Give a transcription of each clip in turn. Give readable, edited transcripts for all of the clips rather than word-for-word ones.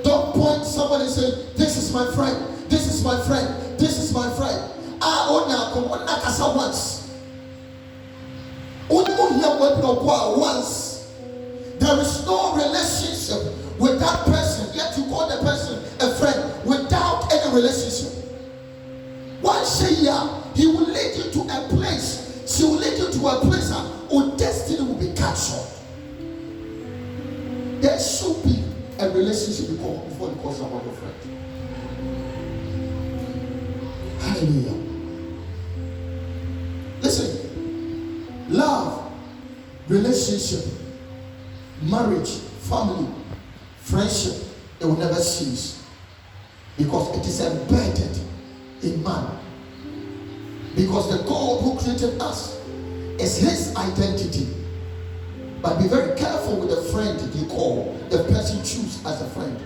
Don't point somebody and say, this is my friend, this is my friend, this is my friend. Once. There is no relationship with that person, yet you call the person a friend without any relationship. Once a year, he will lead you to a place. She will lead you to a place where destiny will be cut short. There should be a relationship before you call someone a friend. Hallelujah. Listen, love, relationship, marriage, family, friendship, it will never cease because it is embedded in man. Because the God who created us is his identity. But be very careful with the friend you call, the person you choose as a friend.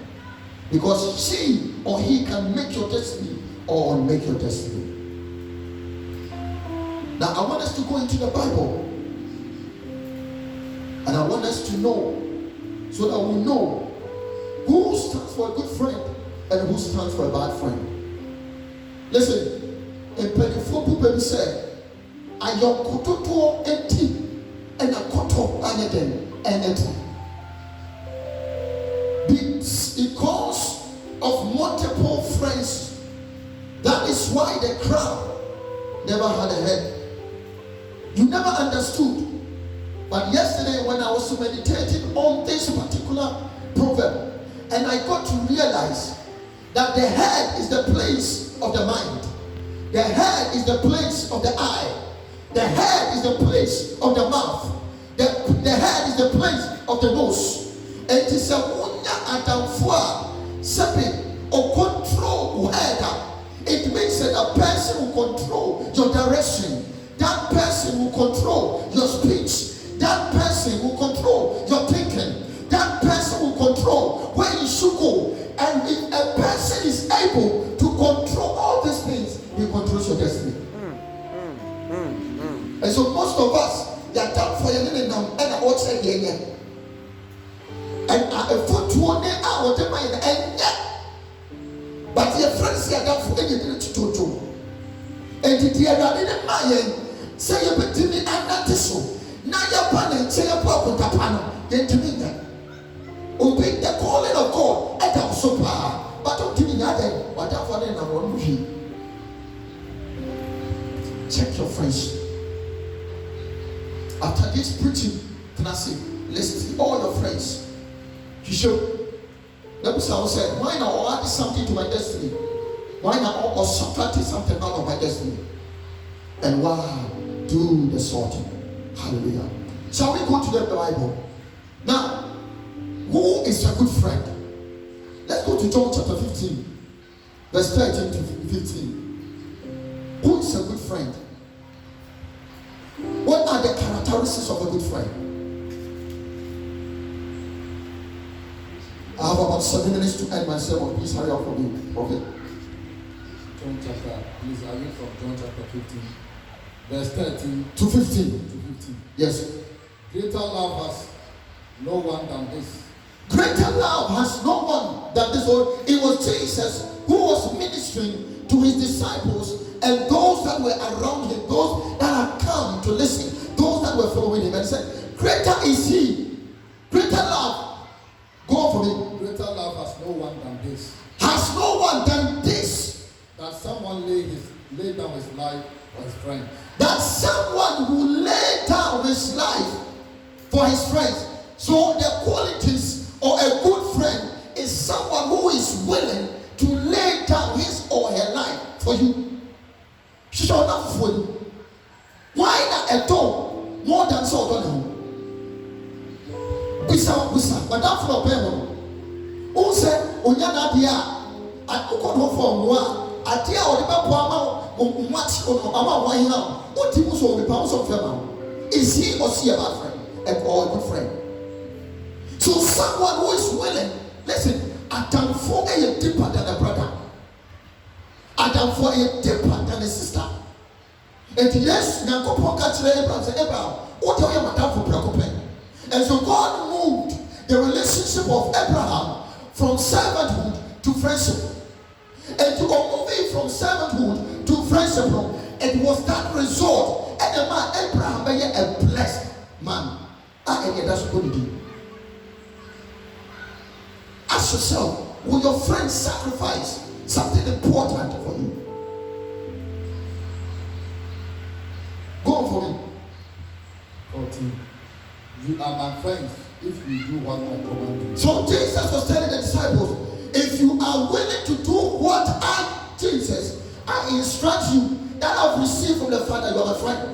Because she or he can make your destiny or make your destiny. Now I want us to go into the Bible. And I want us to know, so that we know who stands for a good friend and who stands for a bad friend. Listen, in Penifo people say, I am kototo enti and a koto anything anything. Because of multiple friends, that is why the crowd never had a head. You never understood. But yesterday when I was meditating on this particular proverb, and I got to realize that the head is the place of the mind. The head is the place of the eye. The head is the place of the mouth. The head is the place of the nose. It is a wunya adamfua sepi or control head. It means that a person will control your direction. That person will control your speech. That person will control your thinking. That person will control where you should go. And if a person is able to control all these things, he controls your destiny. And so most of us, they are done for your name now, and I watch again. And I put to one day out of my end. But your friends are done for anything to do. And the dear in my end, say you put me and not so. Now your partner, say your papa, Tapano, then to me that. Obey the calling of God, and I'm so far. But don't give me that, whatever then I want to. Check your friends. After this preaching, can I say, list all your friends. You should. Let me say, why not add something to my destiny? Why not or subtract something out of my destiny? And why do the sorting? Hallelujah. Shall we go to the Bible? Now, who is a good friend? Let's go to John chapter 15, verse 13 to 15. Who is a good friend? What are the characteristics of a good friend? I have about 7 minutes to end my sermon. Please hurry up for me. Okay. Please, I read from John chapter 15, verse 13 to 15. To 15. Yes. Greater love has no one than this. Greater love has no one than this. It was Jesus who was ministering to his disciples and those that were around him, those that had come to listen, those that were following him, and said, greater is he. Greater love. Go on for me. Greater love has no one than this. Has no one than this. That someone lay down his life for his friends. That someone who lay down his life for his friends. So the qualities of a good friend is someone who is willing to lay down his or her life for you. She shall not for you. Why not at all? More than so don't Bisa, but that for a payment. Who said, Onyana dia, I could go for one. I tell you, the much on our way now. What people saw the pounds of them. Is he or she a bad friend? Or a good friend? So someone who is willing, listen, Adam for a deeper than a brother. Adam for a deeper than a sister. And yes, Nakopo catch Abraham say, Abraham, what are you Madame for Preoccupy? And so God moved the relationship of Abraham from servanthood to friendship. And to move from servanthood to friendship, it was that result. And the man Abraham be a blessed man. And that's what you do. Ask yourself, will your friend sacrifice something important for you? Go on for me. 14. You are my friends if you do what I command you. So Jesus was telling the disciples, if you are willing to do what I instruct you, that I've received from the Father, you are my friend.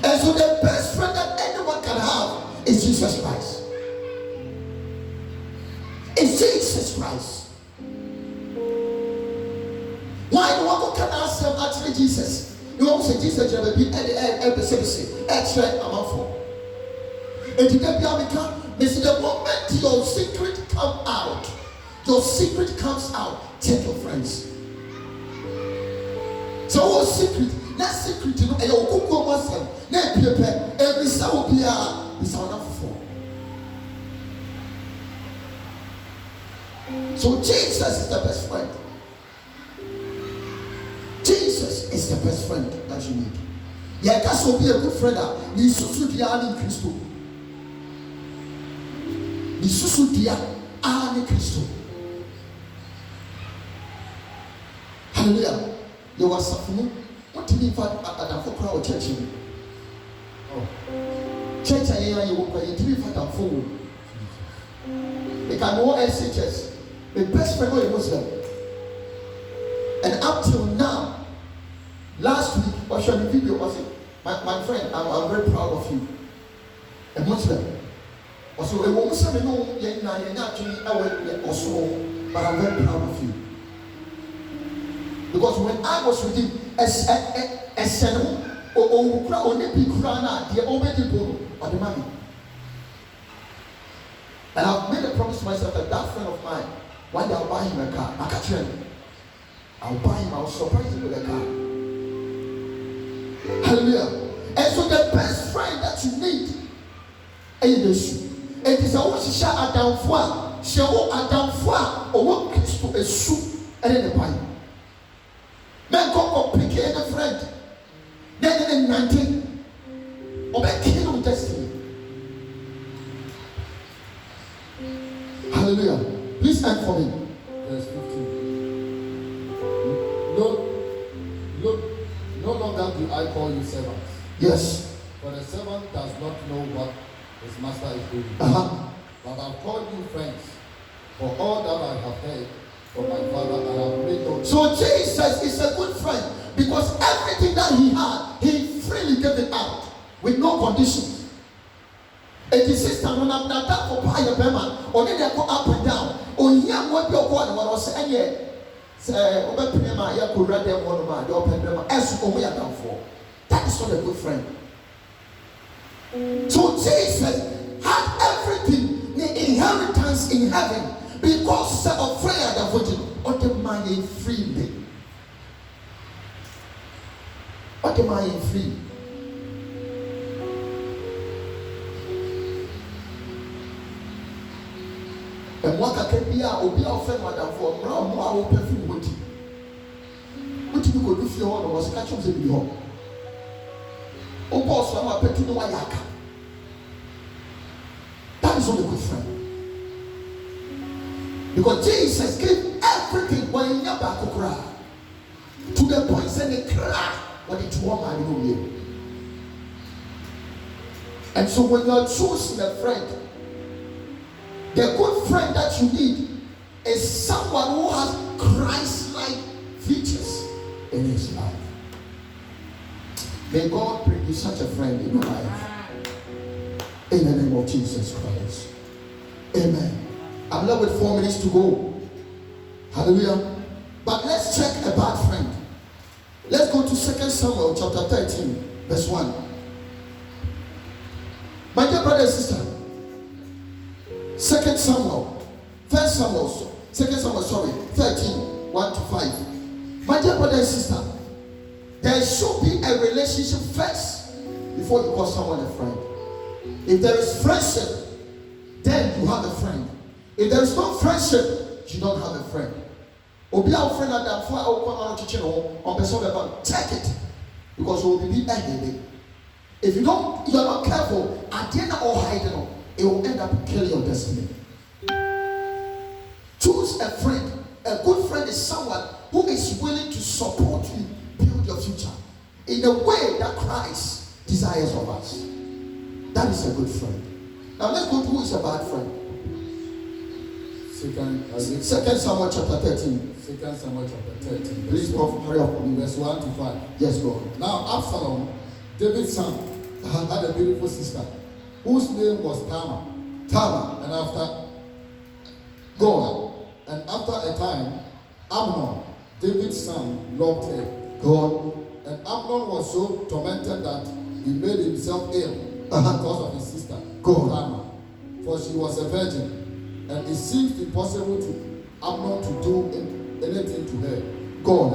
And so the best friend that anyone can have is Jesus Christ. It's Jesus Christ. Why do one can ask him actually Jesus? You want to say Jesus never be extra amount for. And to get become, this is the moment your secret come out. Your secret comes out. Take your friends. So what secret? That secret, you know, and your cook was him. Let prepare every sound be a sound for. So Jesus is the best friend. Jesus is the best friend that you need. Yeah, that's will be a good friend. Ni susu dia ani Kristo. Ni susu dia ani Kristo. Hallelujah. There was something. What did you find at the crowd church? Church I you walk by. Did you find a fool? They can go SHS. The best friend was Muslim. And up till now, last week, I showed the video. Was it my friend? I'm very proud of you. A Muslim. Also, a Muslim, but I'm very proud of you. Because when I was with him, and I've made a promise to myself that that friend of mine, one day I'll buy him a car. I'll buy him, I'll surprise him with a car. Hallelujah. And so the best friend that you need is it is a Washisha Adamfua, Shao Adamfua, or what Christo is soup and in the pine. Men go pick any friend. Then in 19, or make kingdom destiny. Hallelujah. Please end for me. Verse 15. No longer do I call you servants. Yes. For the servant does not know what his master is doing. But I've called you friends. For all that I have heard from my Father, I have made known. So Jesus is a good friend because everything that he had, he freely gave it out with no conditions. It is sister when I'm not that for Paya Bema, or then they go up and down. Or young what you're going what I was saying here. Say, open Pema, you could read them one of my open Bema, as we are down for. That is not a good friend. So Jesus had everything, the inheritance in heaven, because of prayer that would or the money freely. Or the money free. And what I can be out, be our friend, madam, for more perfume. What you could do for your was catch up the home. Oh, boss, I'm a pet to know why I can. That is not a good friend. Because Jesus gave everything when he never could cry. To the point that they cry when it's warm and you. And so when you are choosing a friend, the good friend that you need is someone who has Christ-like features in his life. May God bring you such a friend in your life. In the name of Jesus Christ. Amen. I'm left with 4 minutes to go. Hallelujah. But let's check a bad friend. Let's go to 2 Samuel chapter 13, verse 1. My dear brother and sister, 2 Samuel, 1 Samuel, 2 Samuel, 13, 1 to 5. My dear brother and sister, there should be a relationship first before you call someone a friend. If there is friendship, then you have a friend. If there is no friendship, you don't have a friend. Obi our friend at that for our check it, because you will be a if you are not careful, at the end or hiding, it will end up killing your destiny. Choose a friend. A good friend is someone who is willing to support you build your future in the way that Christ desires of us. That is a good friend. Now let's go to who is a bad friend. Second Samuel chapter 13. 2 Samuel chapter 13. Please, Prophet, hurry up. Verse 1 to 5. Yes, go on. Now Absalom, David's son, had a beautiful sister whose name was Tamar. Tamar. And after go on. And after a time, Amnon, David's son, loved her. Go on. And Amnon was so tormented that he made himself ill because of his sister, Tamar. For she was a virgin. And it seemed impossible to Amnon to do anything to her. Go on.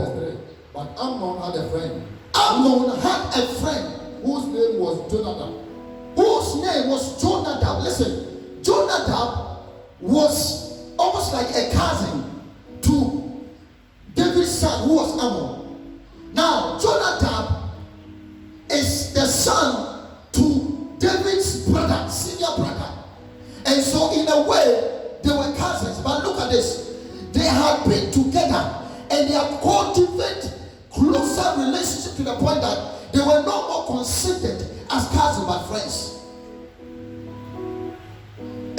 But Amnon had a friend. Amnon had a friend whose name was Jonadab. Whose name was Jonadab. Listen, Jonadab was almost like a cousin to David's son, who was Ammon. Now, Jonadab is the son to David's brother, senior brother. And so, in a way, they were cousins. But look at this. They had been together and they had cultivated closer relationship to the point that they were no more considered as cousins but friends.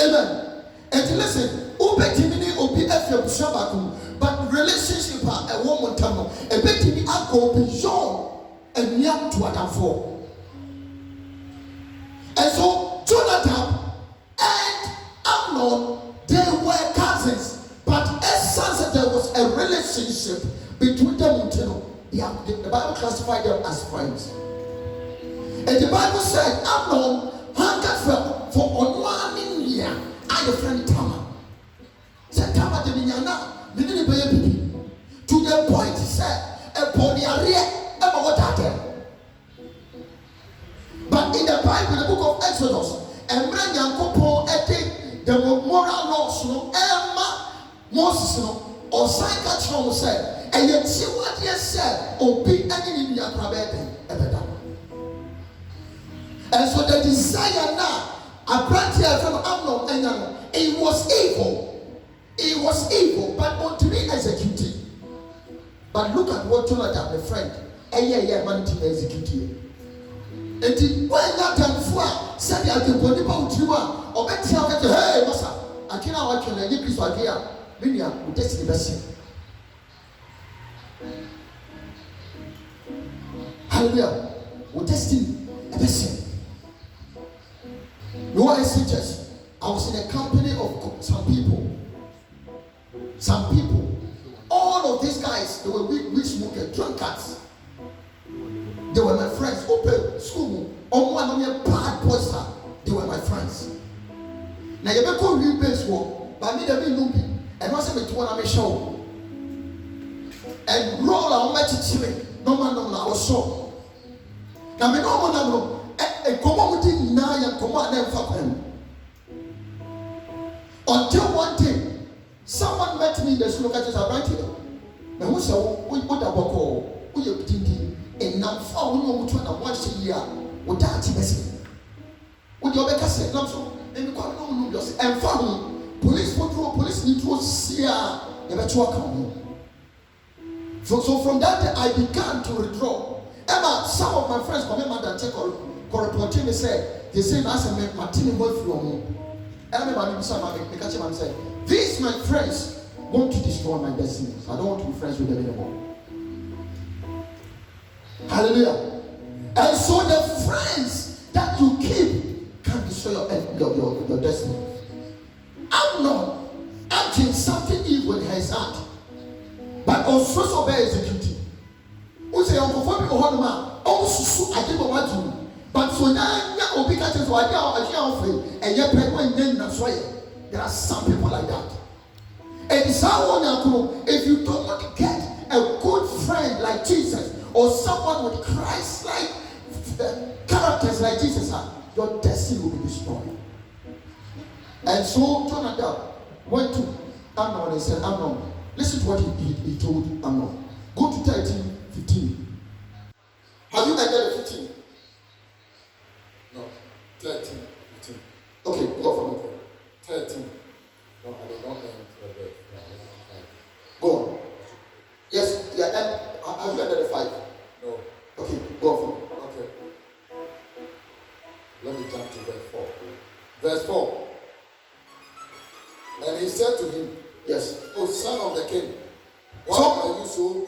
Amen. And listen, but relationship a woman tamo a bit in the go beyond and near to Adam for. And so Jonathan and Amnon, they were cousins, but as sons that there was a relationship between them. The Bible classified them as friends. And the Bible said Amnon hungered for one year and a friend Tamar. Said Tamar the Minyana, the baby. To the point he said, a body area, ever what happened. But in the Bible, the book of Exodus, and when Yankopo ate the moral laws, no Emma Moses, or Sankachon said, and yet see what he said, or be any in your and so the desire now, a branch here from Amnon and Amnon, it was evil. It was evil, but not to be executed. But look at what Jonathan, the friend, man to execute you. And when that time for said, I can put about you or better, hey, Massa, I cannot watch you and you Chris idea. Minia, who takes the best. Hallelujah. Who testing a blessing. No one is I was in a company of some people. Some people. All of these guys, they were weed smokers, drunkards. They were my friends. Open school. On one of your bad boys. They were my friends. Now you better real base work, but me they be lumpy. And once I one I'm a show. And roll on my chichime. No man no I was so. Now me no man no. Come on with it now and come on and fuck him. Until one day, someone met me in the school. I just right here. Now who said we put a boko? We are thinking. And now for we know which one I watch a year without messing. With your back said, no, so and you can't know yourself. And for police patrol, police need to see never to come. So from that day, I began to withdraw. Emma, some of my friends come in and take corruption. They say, I said, Martin, boy from everybody say, these my friends want to destroy my destiny. I don't want to be friends with them anymore. Hallelujah. And so the friends that you keep can destroy your destiny. I'm not acting something evil in his heart, but also so bad executing. Who say Uncle Fabi Ohonoma? Also, I did what you. But so now, Obi catches what I offer, and yet, there are some people like that. And it's how if you don't want to get a good friend like Jesus, or someone with Christ-like characters like Jesus, your destiny will be destroyed. And so Jonadab went to Amnon and said, Amnon, listen to what he told Amnon. Go to 13:15. Have you ended the 15? No, 13, 15. Okay, go for it. 13. No, I don't know. Go on. Yes, yeah, and have you ended the 5? No. Okay, go for it. Okay. Let me jump to verse 4. Verse 4. And he said to him, yes, O son of the king, why are you so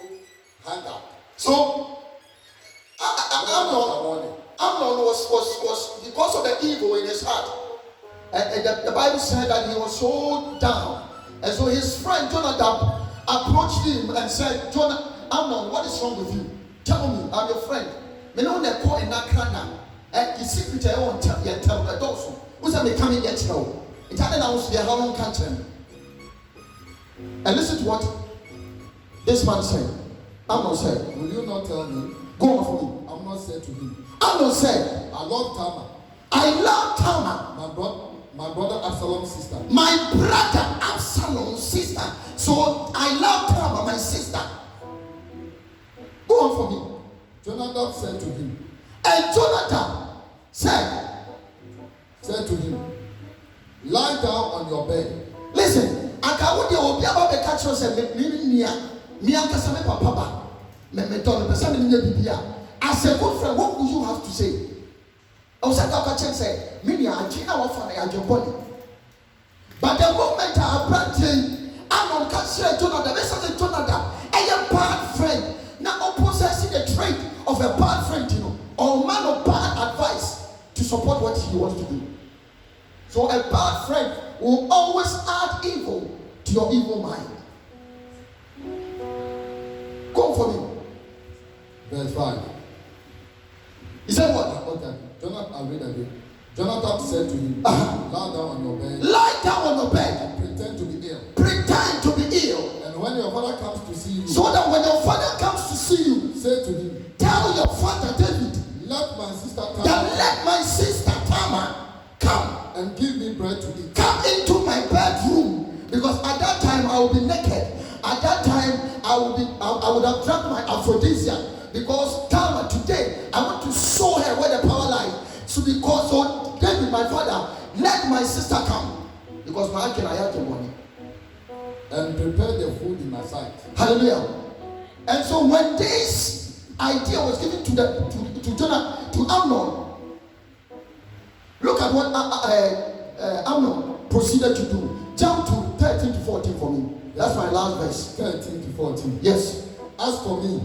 hung up? So Amnon was because of the evil in his heart. And the Bible said that he was so down. And so his friend Jonadab approached him and said, Amnon, what is wrong with you? Tell me, I'm your friend. Me know the call in Nakrana. And the secret I won't tell you, tell the dogs. Who's a coming yet now? It had announced how long country. And listen to what this man said. Amnon said, will you not tell me? Go on for me. Amnon said to him, Amnon said, I love Tamar. I love Tamar. My brother Absalom's sister. My brother Absalom's sister. So I love Tamar, my sister. Go on for me. Jonadab said to him. And Jonadab said to him, lie down on your bed. Listen, I can't be about the catch yourself. Me and papa. As a good friend, what would you have to say? I was at the church say, Mini, I can't offer your body. But the moment I apprentice, I'm on cancer, Jonadab, Jonadab, a bad friend, now possessing the trait of a bad friend, or man of bad advice to support what he wants to do. So a bad friend will always add evil to your evil mind. Go for me. Verse 5. He said what? Okay. I'll read again. Jonathan said to him, lie down on your bed. Lie down on your bed. And pretend to be ill. Pretend to be ill. And when your father comes to see you. So that when your father comes to see you. Say to him. Tell your father David. Let my sister Tamar. That let my sister Tamar come. And give me bread to eat. Come into my bedroom. Because at that time I will be naked. At that time I would have drank my aphrodisiac. Because Tamar, today I want to show her where the power lies. So David, my father, let my sister come. Because my uncle I have the money. And prepare the food in my sight. Hallelujah. And so when this idea was given to Amnon, look at what Amnon proceeded to do. Jump to 13 to 14 for me. That's my last verse. 13 to 14. Yes. As for me,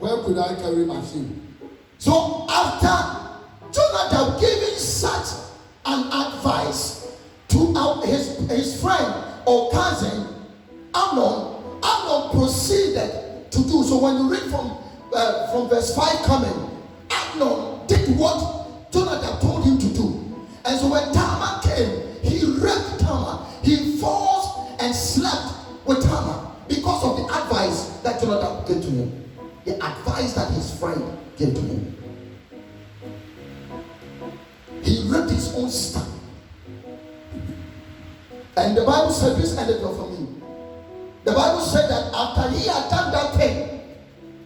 where could I carry my shield? So after Jonadab giving such an advice to his friend or cousin Amnon proceeded to do. So when you read from verse 5 coming, Amnon did what Jonadab told him to do. And so when Tamar came, he raped Tamar. He forced and slept with Tamar because of the advice that Jonadab gave to him. The advice that his friend gave to him. He raped his own sister. And the Bible said, this ended for me. The Bible said that after he had done that thing,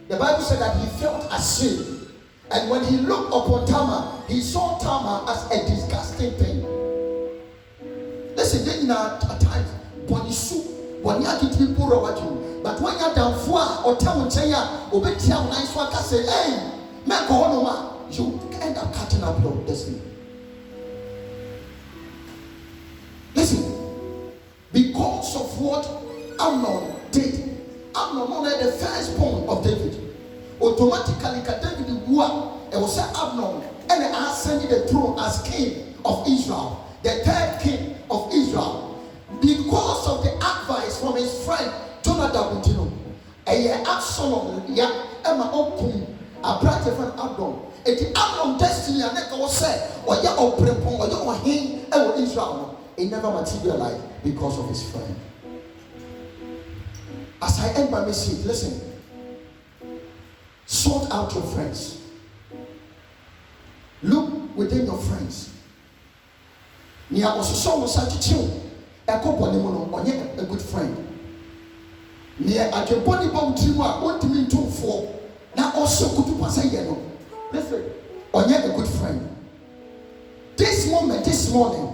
the Bible said that he felt ashamed. And when he looked upon Tamar, he saw Tamar as a disgusting thing. Listen, then at times, when you sue, when you get people about you, but when you're down for or tell Chaya, or bet you nice one can say, hey, man, you end up cutting up your destiny. Listen, because of what Amnon did, Amnon wanted the firstborn of David. Automatically, David it was Amnon and ascended the throne as king of Israel, the third king of Israel. Because of the advice from his friend Jonadab, Absalom, Emma Okum, a brother friend Abdon. It Amnon destiny and never was said, or ya oprepon, or ya him, Israel. It never materialized because of his friend. As I end my message, listen. Sort out your friends. Look within your friends. Nia ososo wo sa chichiw ekobone mu no onye a good friend. Nia adwebone ba wutirimu a ontimi ntomfo na also kutu pasa ye no. Listen, onye a good friend. This moment, this morning,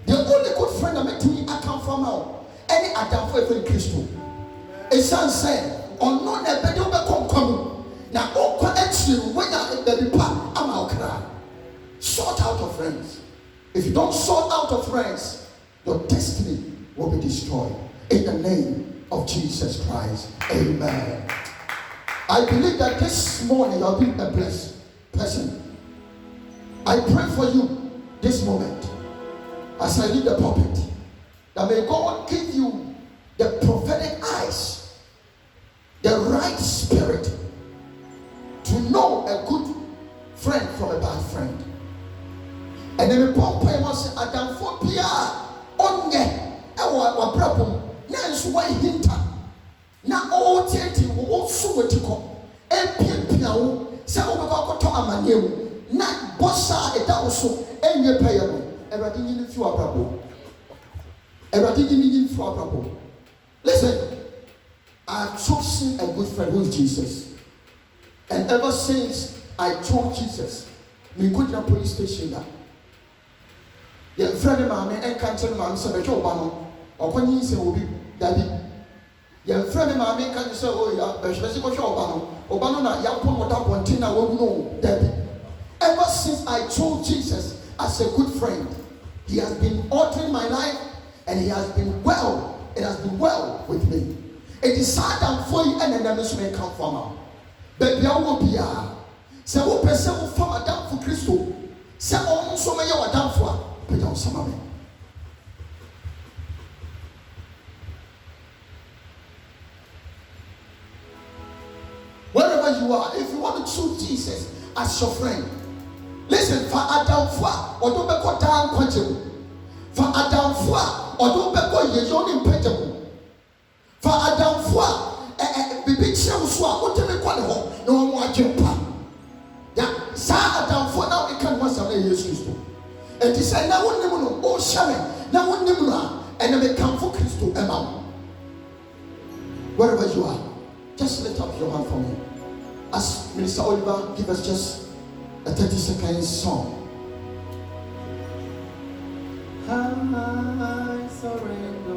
the only good friend that made me account from now, any Adam for every Christian. A son said, on no a better come. Now, all connection when I baby pa, I'm out cry. Sort out of friends. If you don't sort out of friends, your destiny will be destroyed. In the name of Jesus Christ. Amen. I believe that this morning you'll be a blessed person. I pray for you this moment as I leave the pulpit, that may God give you the prophetic eyes, the right spirit to know a good friend from a bad friend. And then we pump him and say, Adam for Pia on ye, our problem, Nance way hinter. Now all tea will also to come. A piano, some of our amanium. Na bossa eta oso enye payable erade yin fi abrabo erade yin fi abrabo. Listen, I've chosen a good friend who is Jesus, and ever since I chose Jesus, me go to police station that your friend mama and cancel man say be oba no okonyi se obi daddy your friend mama can say oh ya be se ko oba no na ya pon water pontin na wo no daddy. Ever since I chose Jesus as a good friend, he has been altering my life, and he has been well. It has been well with me. It is sad and for you, and then this may come from now. But there will be a say, who person will form a down for Christo. Say, oh, so may you are down for, but don't some of it. Wherever you are, if you want to choose Jesus as your friend, listen, for Adam Fua, or don't be caught down quenchable. For Adam Fua, or don't be caught your own impediment. For Adam Fua, a big show, what do we call it? No more jumper. Yeah, Sir Adam Fua, now we can't want some years used to. And he said, now one name, oh, Shaman, now one name, and then they come for Christo, Emma. Wherever you are, just lift up your hand for me. As Minister Oliver give us just a 30-second song. I surrender.